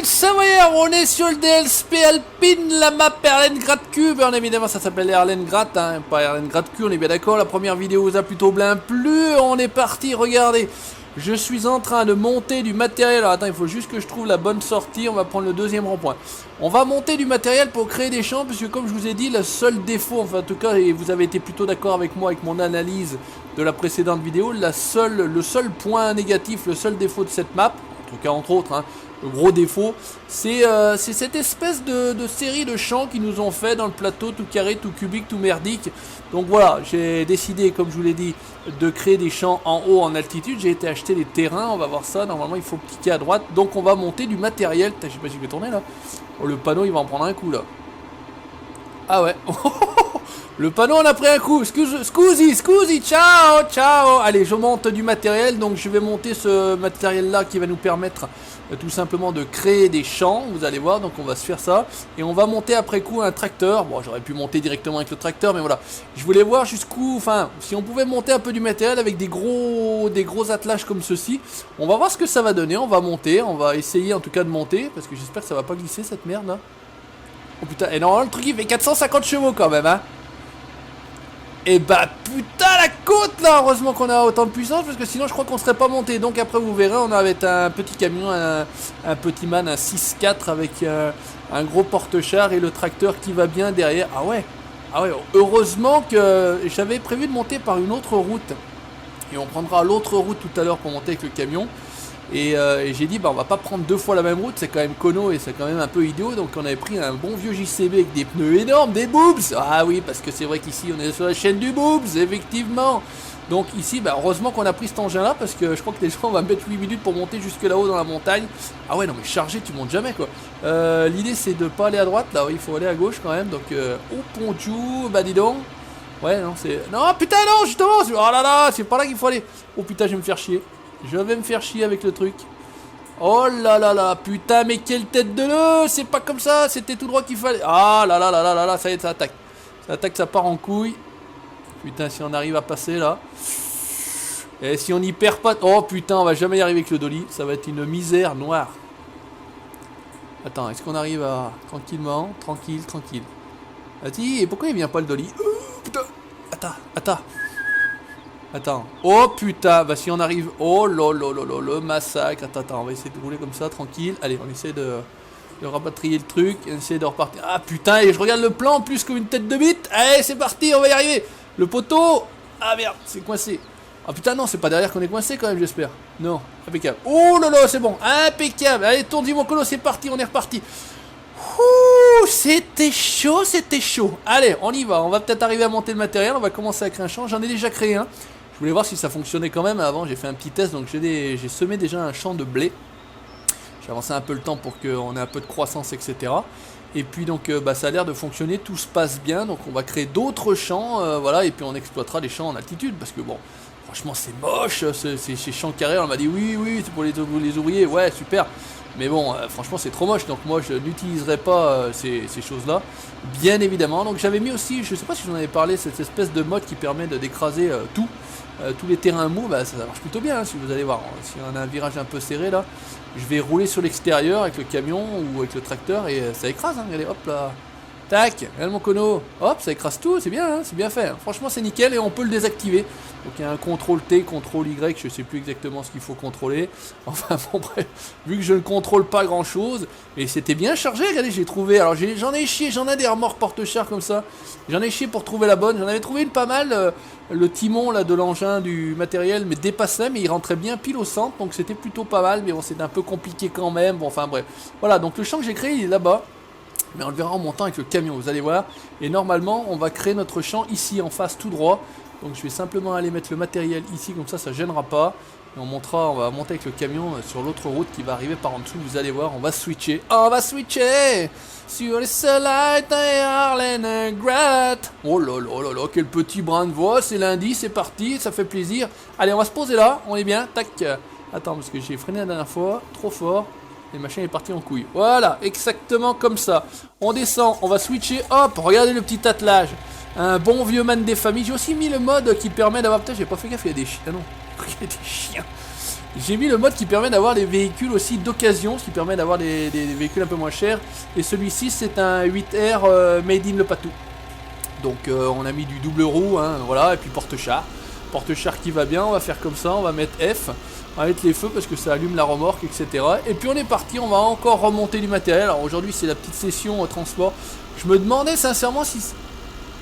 Challenge Savoyard, on est sur le DLSP Alpine, la map Erlengrad Cube. Bien évidemment, ça s'appelle Erlengrad, hein, pas Erlengrad Q, on est bien d'accord. La première vidéo vous a plutôt bien plu. On est parti, regardez. Je suis en train de monter du matériel. Alors attends, il faut juste que je trouve la bonne sortie. On va prendre le deuxième rond-point. On va monter du matériel pour créer des champs, puisque comme je vous ai dit, le seul défaut, enfin en tout cas, et vous avez été plutôt d'accord avec moi avec mon analyse de la précédente vidéo, le seul point négatif, le seul défaut de cette map, en tout cas entre autres, hein, le gros défaut, c'est cette espèce de série de champs qu'ils nous ont fait dans le plateau, tout carré, tout cubique, tout merdique. Donc voilà, j'ai décidé, comme je vous l'ai dit, de créer des champs en haut, en altitude. J'ai été acheter les terrains, on va voir ça. Normalement, il faut cliquer à droite. Donc on va monter du matériel. Je sais pas si je vais tourner là. Oh, le panneau, il va en prendre un coup là. Ah ouais. Le panneau en a pris un coup. Scusi, ciao, ciao. Allez, je monte du matériel. Donc je vais monter ce matériel là qui va nous permettre tout simplement de créer des champs. Vous allez voir, donc on va se faire ça. Et on va monter après coup un tracteur. Bon, j'aurais pu monter directement avec le tracteur, mais voilà. Je voulais voir jusqu'où, enfin, si on pouvait monter un peu du matériel avec des gros attelages comme ceci. On va voir ce que ça va donner. On va monter, on va essayer en tout cas de monter. Parce que j'espère que ça va pas glisser cette merde là. Oh putain, et non, le truc il fait 450 chevaux quand même, hein. Et bah putain la côte là. Heureusement qu'on a autant de puissance, parce que sinon je crois qu'on serait pas monté. Donc après vous verrez, on avait un petit camion, un petit man, un 6-4 avec un gros porte-char et le tracteur qui va bien derrière. Ah ouais, heureusement que j'avais prévu de monter par une autre route. Et on prendra l'autre route tout à l'heure pour monter avec le camion. Et j'ai dit, bah on va pas prendre deux fois la même route, c'est quand même cono et c'est quand même un peu idiot. Donc on avait pris un bon vieux JCB avec des pneus énormes, des boobs. Ah oui, parce que c'est vrai qu'ici on est sur la chaîne du boobs, effectivement. Donc ici, bah heureusement qu'on a pris cet engin là, parce que je crois que les gens vont mettre 8 minutes pour monter jusque là-haut dans la montagne. Ah ouais, non mais chargé, tu montes jamais quoi. L'idée c'est de pas aller à droite, là, il faut aller à gauche quand même. Donc au Pontou, bah dis donc. Ouais, non, c'est... Non, putain, non, justement. Oh là là, c'est pas là qu'il faut aller. Oh putain, je vais me faire chier. Je vais me faire chier avec le truc. Oh là là là, putain, mais quelle tête de nœud. C'est pas comme ça, c'était tout droit qu'il fallait. Ah là là là là là là, ça y est, ça attaque. Ça attaque, ça part en couille. Putain, si on arrive à passer là. Et si on n'y perd pas... Oh putain, on va jamais y arriver avec le dolly. Ça va être une misère noire. Attends, est-ce qu'on arrive à... Tranquillement, tranquille. Et pourquoi il vient pas le dolly? Putain. Attends. Oh putain, bah si on arrive... Oh lolo, le massacre. Attends, on va essayer de rouler comme ça, tranquille. Allez, on essaie de rapatrier le truc, essayer de repartir. Ah putain, et je regarde le plan en plus comme une tête de bite. Allez, c'est parti, on va y arriver. Le poteau... Ah merde, c'est coincé. Ah putain, non, c'est pas derrière qu'on est coincé quand même, j'espère. Non, impeccable. Oh lolo, c'est bon, impeccable. Allez, tourne-y mon colo, c'est parti, on est reparti. Ouh, c'était chaud. Allez, on y va. On va peut-être arriver à monter le matériel. On va commencer à créer un champ. J'en ai déjà créé un. Je voulais voir si ça fonctionnait quand même. Avant, j'ai fait un petit test. Donc, j'ai semé déjà un champ de blé. J'ai avancé un peu le temps pour qu'on ait un peu de croissance, etc. Et puis, donc, bah, ça a l'air de fonctionner. Tout se passe bien. Donc, on va créer d'autres champs. Voilà. Et puis, on exploitera les champs en altitude. Parce que, bon, franchement, c'est moche. Ces champs carrés. On m'a dit oui, c'est pour les ouvriers. Ouais, super. Mais bon, franchement c'est trop moche, donc moi je n'utiliserai pas ces choses-là, bien évidemment. Donc j'avais mis aussi, je sais pas si j'en avais parlé, cette espèce de mode qui permet d'écraser tous les terrains mous. Bah, ça marche plutôt bien, hein, si vous allez voir. Si on a un virage un peu serré là, je vais rouler sur l'extérieur avec le camion ou avec le tracteur et ça écrase, hein. Regardez, hop là. Tac, regarde mon cono, hop, ça écrase tout, c'est bien, hein, c'est bien fait. Hein. Franchement, c'est nickel et on peut le désactiver. Donc il y a un contrôle T, contrôle Y, je sais plus exactement ce qu'il faut contrôler. Enfin bon, bref, vu que je ne contrôle pas grand chose, et c'était bien chargé, regardez, j'ai trouvé. Alors j'en ai chié, j'en ai des remorques porte-char comme ça. J'en ai chié pour trouver la bonne. J'en avais trouvé une pas mal. Le timon là de l'engin du matériel mais dépassait, mais il rentrait bien pile au centre, donc c'était plutôt pas mal. Mais bon, c'était un peu compliqué quand même. Bon, enfin bref. Voilà, donc le champ que j'ai créé, il est là-bas. Mais on le verra en montant avec le camion, vous allez voir. Et normalement, on va créer notre champ ici en face tout droit. Donc je vais simplement aller mettre le matériel ici, comme ça, ça gênera pas. Et on va monter avec le camion sur l'autre route qui va arriver par en dessous. Vous allez voir, on va switcher. On va switcher sur les soleils d'Erlengrad. Oh là là là là, quel petit brin de voix. C'est lundi, c'est parti, ça fait plaisir. Allez, on va se poser là, on est bien. Tac. Attends, parce que j'ai freiné la dernière fois, trop fort. Et le machin est parti en couille. Voilà, exactement comme ça. On descend, on va switcher. Hop, regardez le petit attelage. Un bon vieux man des familles. J'ai aussi mis le mode qui permet d'avoir... Putain, j'ai pas fait gaffe, il y a des chiens. Ah non, il y a des chiens. J'ai mis le mode qui permet d'avoir des véhicules aussi d'occasion, ce qui permet d'avoir des véhicules un peu moins chers. Et celui-ci, c'est un 8R Made in Le Patou. Donc on a mis du double roue, hein, voilà, et puis porte-char. Porte-char qui va bien, on va faire comme ça, on va mettre F. On va mettre les feux parce que ça allume la remorque, etc. Et puis on est parti, on va encore remonter du matériel. Alors aujourd'hui, c'est la petite session transport. Je me demandais sincèrement si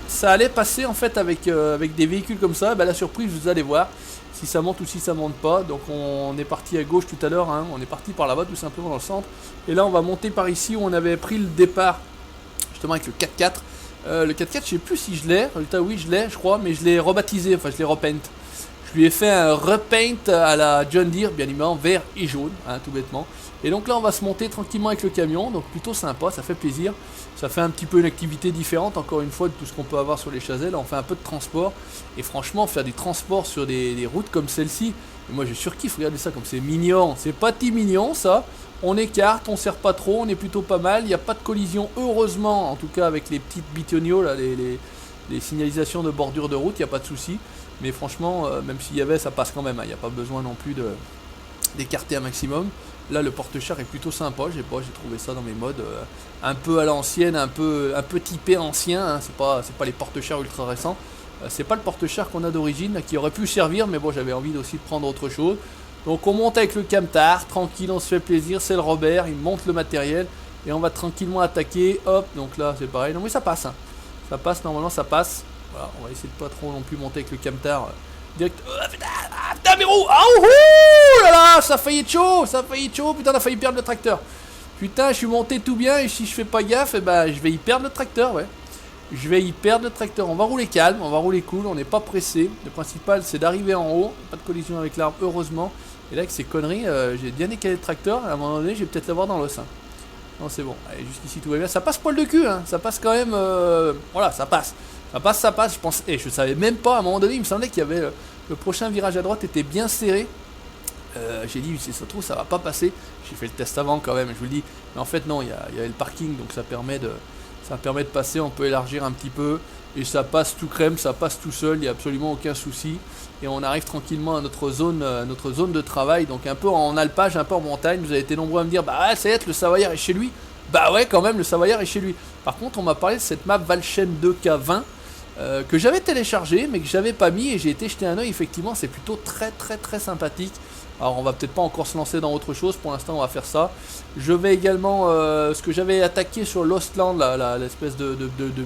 ça allait passer en fait avec des véhicules comme ça. Bah, la surprise, vous allez voir si ça monte ou si ça monte pas. Donc on est parti à gauche tout à l'heure, hein. On est parti par là-bas tout simplement dans le centre. Et là on va monter par ici où on avait pris le départ justement avec le 4x4. Le 4x4, je sais plus si je l'ai. Résultat, oui, je l'ai, je crois, mais je l'ai rebaptisé, enfin je l'ai repaint. Je lui ai fait un repaint à la John Deere, bien évidemment, vert et jaune, hein, tout bêtement. Et donc là, on va se monter tranquillement avec le camion, donc plutôt sympa, ça fait plaisir. Ça fait un petit peu une activité différente, encore une fois, de tout ce qu'on peut avoir sur les chazelles. Là, on fait un peu de transport. Et franchement, faire du transport sur des routes comme celle-ci, moi je surkiffe, regardez ça comme c'est mignon. C'est pas si mignon, ça. On écarte, on serre pas trop, on est plutôt pas mal. Il n'y a pas de collision, heureusement, en tout cas avec les petites bitonio, là, les signalisations de bordure de route, il n'y a pas de souci. Mais franchement, même s'il y avait, ça passe quand même. Il n'y a pas besoin non plus d'écarter un maximum. Là, le porte-char est plutôt sympa. J'ai trouvé ça dans mes modes un peu à l'ancienne, un peu typé ancien. Hein. C'est pas les porte-chars ultra récents. C'est pas le porte-char qu'on a d'origine, qui aurait pu servir, mais bon, j'avais envie aussi de prendre autre chose. Donc on monte avec le camtar, tranquille, on se fait plaisir. C'est le Robert, il monte le matériel et on va tranquillement attaquer. Hop, donc là c'est pareil. Non mais ça passe. Hein. Ça passe, normalement ça passe. Voilà, on va essayer de pas trop non plus monter avec le camtar direct. Putain, mes roues! Ah, ouh là là, ça a failli être chaud! Ça a failli être chaud, putain, on a failli perdre le tracteur. Putain, je suis monté tout bien et si je fais pas gaffe, eh ben, je vais y perdre le tracteur, ouais. Je vais y perdre le tracteur. On va rouler calme, on va rouler cool, on n'est pas pressé. Le principal, c'est d'arriver en haut. Pas de collision avec l'arbre, heureusement. Et là, avec ces conneries, j'ai bien décalé le tracteur. À un moment donné, je vais peut-être l'avoir dans l'os. Hein. Non, c'est bon. Allez, jusqu'ici, tout va bien. Ça passe poil de cul, hein. Ça passe quand même. Voilà, ça passe. Ça passe. Je pense. Et je savais même pas. À un moment donné, il me semblait qu'il y avait. Le prochain virage à droite était bien serré. J'ai dit, si ça se trouve, ça va pas passer. J'ai fait le test avant quand même, je vous le dis. Mais en fait, non, il y avait le parking, donc ça permet de passer. On peut élargir un petit peu. Et ça passe tout crème, ça passe tout seul. Il n'y a absolument aucun souci. Et on arrive tranquillement à notre zone de travail. Donc un peu en alpage, un peu en montagne. Vous avez été nombreux à me dire, bah ouais, ça y est, le Savoyard est chez lui. Bah ouais, quand même, le Savoyard est chez lui. Par contre, on m'a parlé de cette map Valchen 2K20. Que j'avais téléchargé mais que j'avais pas mis et j'ai été jeter un oeil. Effectivement, c'est plutôt très sympathique. Alors on va peut-être pas encore se lancer dans autre chose, pour l'instant on va faire ça. Je vais également ce que j'avais attaqué sur Lost Land, l'espèce de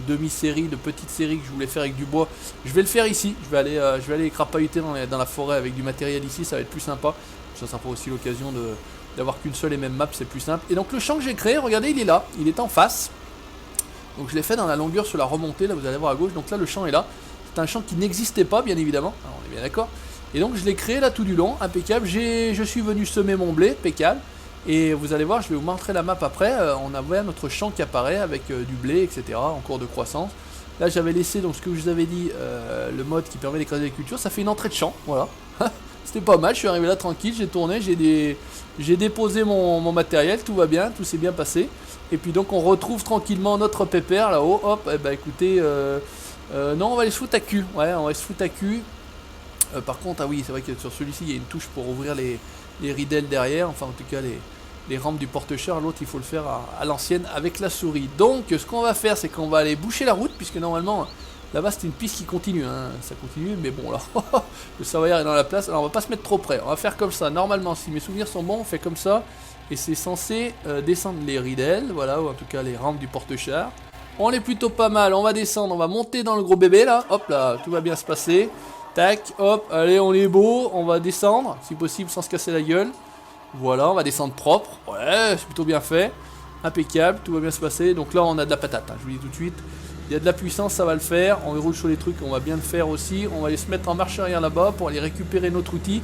demi-série, de petite série que je voulais faire avec du bois. Je vais le faire ici, je vais aller crapahuter dans la forêt avec du matériel ici, ça va être plus sympa. Ça sera aussi l'occasion d'avoir qu'une seule et même map, c'est plus simple. Et donc le champ que j'ai créé, regardez, il est là, il est en face. Donc je l'ai fait dans la longueur sur la remontée, là vous allez voir à gauche, donc là le champ est là. C'est un champ qui n'existait pas bien évidemment, alors, on est bien d'accord. Et donc je l'ai créé là tout du long, impeccable, je suis venu semer mon blé, impeccable. Et vous allez voir, je vais vous montrer la map après, on a bien notre champ qui apparaît avec du blé, etc. en cours de croissance. Là j'avais laissé donc ce que je vous avais dit, le mode qui permet d'écraser les cultures, ça fait une entrée de champ, voilà. C'était pas mal, je suis arrivé là tranquille, j'ai tourné, j'ai déposé mon matériel, tout va bien, tout s'est bien passé. Et puis donc on retrouve tranquillement notre pépère là-haut, hop, et bah écoutez, non on va aller se foutre à cul, ouais on va se foutre à cul. Par contre, ah oui c'est vrai que sur celui-ci il y a une touche pour ouvrir les ridelles derrière, enfin en tout cas les rampes du porte-char, l'autre il faut le faire à l'ancienne avec la souris. Donc ce qu'on va faire c'est qu'on va aller boucher la route, puisque normalement là-bas c'est une piste qui continue, hein. Ça continue, mais bon là, le Savoyard est dans la place, alors on va pas se mettre trop près, on va faire comme ça, normalement si mes souvenirs sont bons on fait comme ça. Et c'est censé descendre les ridelles, voilà, ou en tout cas les rampes du porte-char. On est plutôt pas mal, on va descendre, on va monter dans le gros bébé là, hop là, tout va bien se passer. Tac, hop, allez, on est beau, on va descendre, si possible sans se casser la gueule. Voilà, on va descendre propre, ouais, c'est plutôt bien fait. Impeccable, tout va bien se passer. Donc là on a de la patate, hein, je vous le dis tout de suite. Il y a de la puissance, ça va le faire. On roule sur les trucs, on va bien le faire aussi. On va aller se mettre en marche arrière là-bas pour aller récupérer notre outil.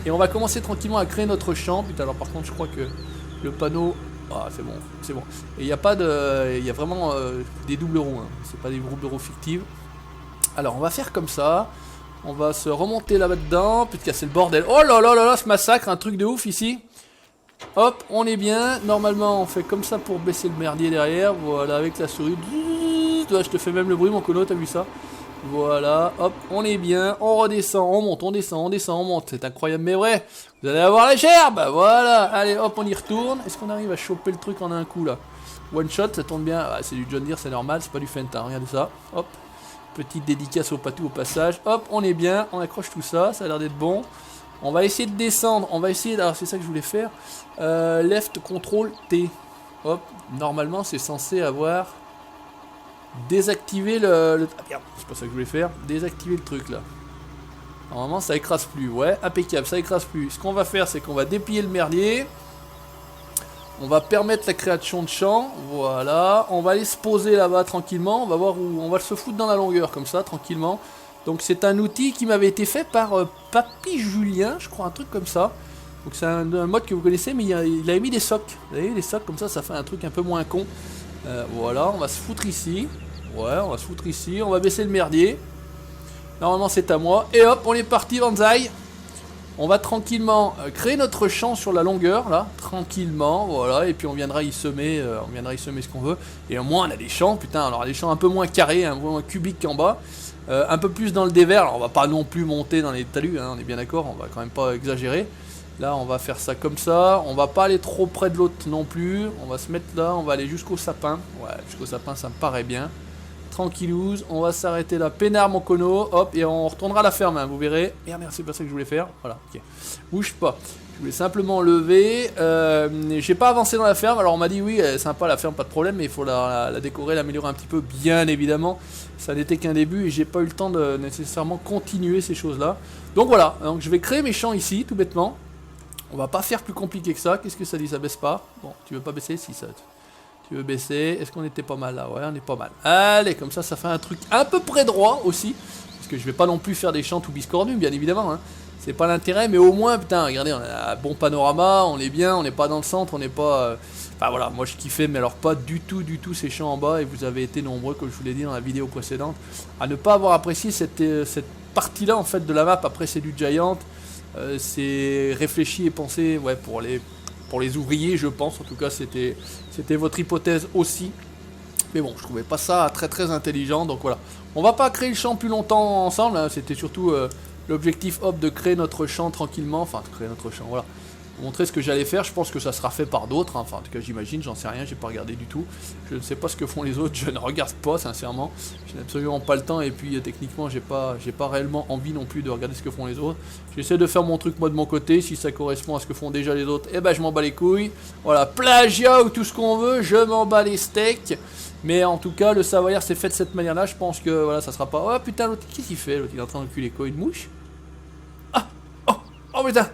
Et on va commencer tranquillement à créer notre champ. Putain, alors par contre, je crois que le panneau... Ah, c'est bon, c'est bon. Et il n'y a pas de... Il y a vraiment des doubles roues, hein. C'est pas des doubles roues fictives. Alors, on va faire comme ça. On va se remonter là-dedans. Putain, c'est le bordel. Oh là là là là, ce massacre, un truc de ouf ici. Hop, on est bien. Normalement, on fait comme ça pour baisser le merdier derrière. Voilà, avec la souris. Je te fais même le bruit, mon cono, t'as vu ça? Voilà, hop, on est bien, on redescend, on monte, on descend, on descend, on monte. C'est incroyable mais vrai. Vous allez avoir la gerbe, voilà. Allez, hop, on y retourne. Est-ce qu'on arrive à choper le truc en un coup là? One shot, ça tourne bien. Ah, c'est du John Deere, c'est normal, c'est pas du Fenton. Regardez ça, hop. Petite dédicace au patou au passage. Hop, on est bien, on accroche tout ça, ça a l'air d'être bon. On va essayer de descendre, on va essayer, alors c'est ça que je voulais faire. Left control T. Hop, normalement c'est censé avoir désactivé le... Ah merde, c'est pas ça que je voulais faire. Désactiver le truc là. Normalement ça écrase plus, ouais, impeccable, ça écrase plus. Ce qu'on va faire c'est qu'on va déplier le merdier. On va permettre la création de champs, voilà. On va aller se poser là-bas tranquillement, on va voir où on va se foutre dans la longueur comme ça, tranquillement. Donc c'est un outil qui m'avait été fait par Papy Julien, je crois, un truc comme ça. Donc c'est un mode que vous connaissez, mais il a mis des socs. Vous voyez, des socs comme ça fait un truc un peu moins con. Voilà, on va se foutre ici. Ouais, on va se foutre ici, on va baisser le merdier. Normalement c'est à moi. Et hop, on est parti, Banzai. On va tranquillement créer notre champ sur la longueur, là, tranquillement, voilà, et puis on viendra y semer ce qu'on veut. Et au moins on a des champs, putain, on aura des champs un peu moins carrés, un peu moins cubiques qu'en bas. Un peu plus dans le dévers, alors on va pas non plus monter dans les talus, hein, on est bien d'accord, on va quand même pas exagérer. Là on va faire ça comme ça, on va pas aller trop près de l'autre non plus, on va se mettre là, on va aller jusqu'au sapin. Ouais, jusqu'au sapin ça me paraît bien. Tranquillouse, on va s'arrêter là, peinard mon cono, hop, et on retournera à la ferme, hein, vous verrez. Merde, c'est pas ça que je voulais faire, voilà, ok. Bouge pas, je voulais simplement lever, j'ai pas avancé dans la ferme, alors on m'a dit oui, elle est sympa la ferme, pas de problème, mais il faut la décorer, l'améliorer un petit peu, bien évidemment. Ça n'était qu'un début et j'ai pas eu le temps de nécessairement continuer ces choses-là. Donc voilà, donc je vais créer mes champs ici, tout bêtement. On va pas faire plus compliqué que ça, qu'est-ce que ça dit, ça baisse pas? Bon, tu veux pas baisser? Si, ça... Tu veux baisser? Est-ce qu'on était pas mal là? Ouais, on est pas mal. Allez, comme ça fait un truc à peu près droit aussi. Parce que je vais pas non plus faire des champs tout biscornus, bien évidemment. Hein. C'est pas l'intérêt, mais au moins, putain, regardez, on a un bon panorama, on est bien, on n'est pas dans le centre, on n'est pas... Enfin voilà, moi je kiffais, mais alors pas du tout ces champs en bas. Et vous avez été nombreux, comme je vous l'ai dit dans la vidéo précédente, à ne pas avoir apprécié cette partie-là en fait de la map. Après, c'est du Giant. C'est réfléchi et pensé, ouais, pour les ouvriers, je pense. En tout cas, c'était votre hypothèse aussi. Mais bon, je trouvais pas ça très intelligent. Donc voilà. On va pas créer le champ plus longtemps ensemble. Hein. C'était surtout l'objectif hop de créer notre champ tranquillement. Enfin, de créer notre champ, voilà. Montrer ce que j'allais faire. Je pense que ça sera fait par d'autres. Hein. Enfin, en tout cas, j'imagine, j'en sais rien. J'ai pas regardé du tout. Je ne sais pas ce que font les autres. Je ne regarde pas, sincèrement. Je n'ai absolument pas le temps. Et puis, techniquement, j'ai pas réellement envie non plus de regarder ce que font les autres. J'essaie de faire mon truc moi de mon côté. Si ça correspond à ce que font déjà les autres, eh ben, je m'en bats les couilles. Voilà, plagiat ou tout ce qu'on veut. Je m'en bats les steaks. Mais en tout cas, le Savoyard s'est fait de cette manière-là. Je pense que voilà, ça sera pas. Oh putain, l'autre, qu'est-ce qu'il fait? L'autre, il est en train de culer quoi? Une mouche? Ah! Oh putain!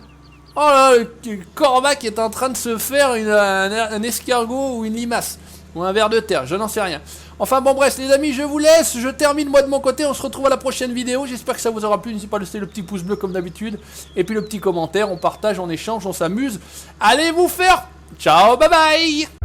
Oh là, le corbac est en train de se faire un escargot ou une limace. Ou un ver de terre, je n'en sais rien. Enfin bon bref les amis, je vous laisse, je termine moi de mon côté, on se retrouve à la prochaine vidéo. J'espère que ça vous aura plu, n'hésitez pas à laisser le petit pouce bleu comme d'habitude. Et puis le petit commentaire, on partage, on échange, on s'amuse. Allez vous faire. Ciao, bye bye.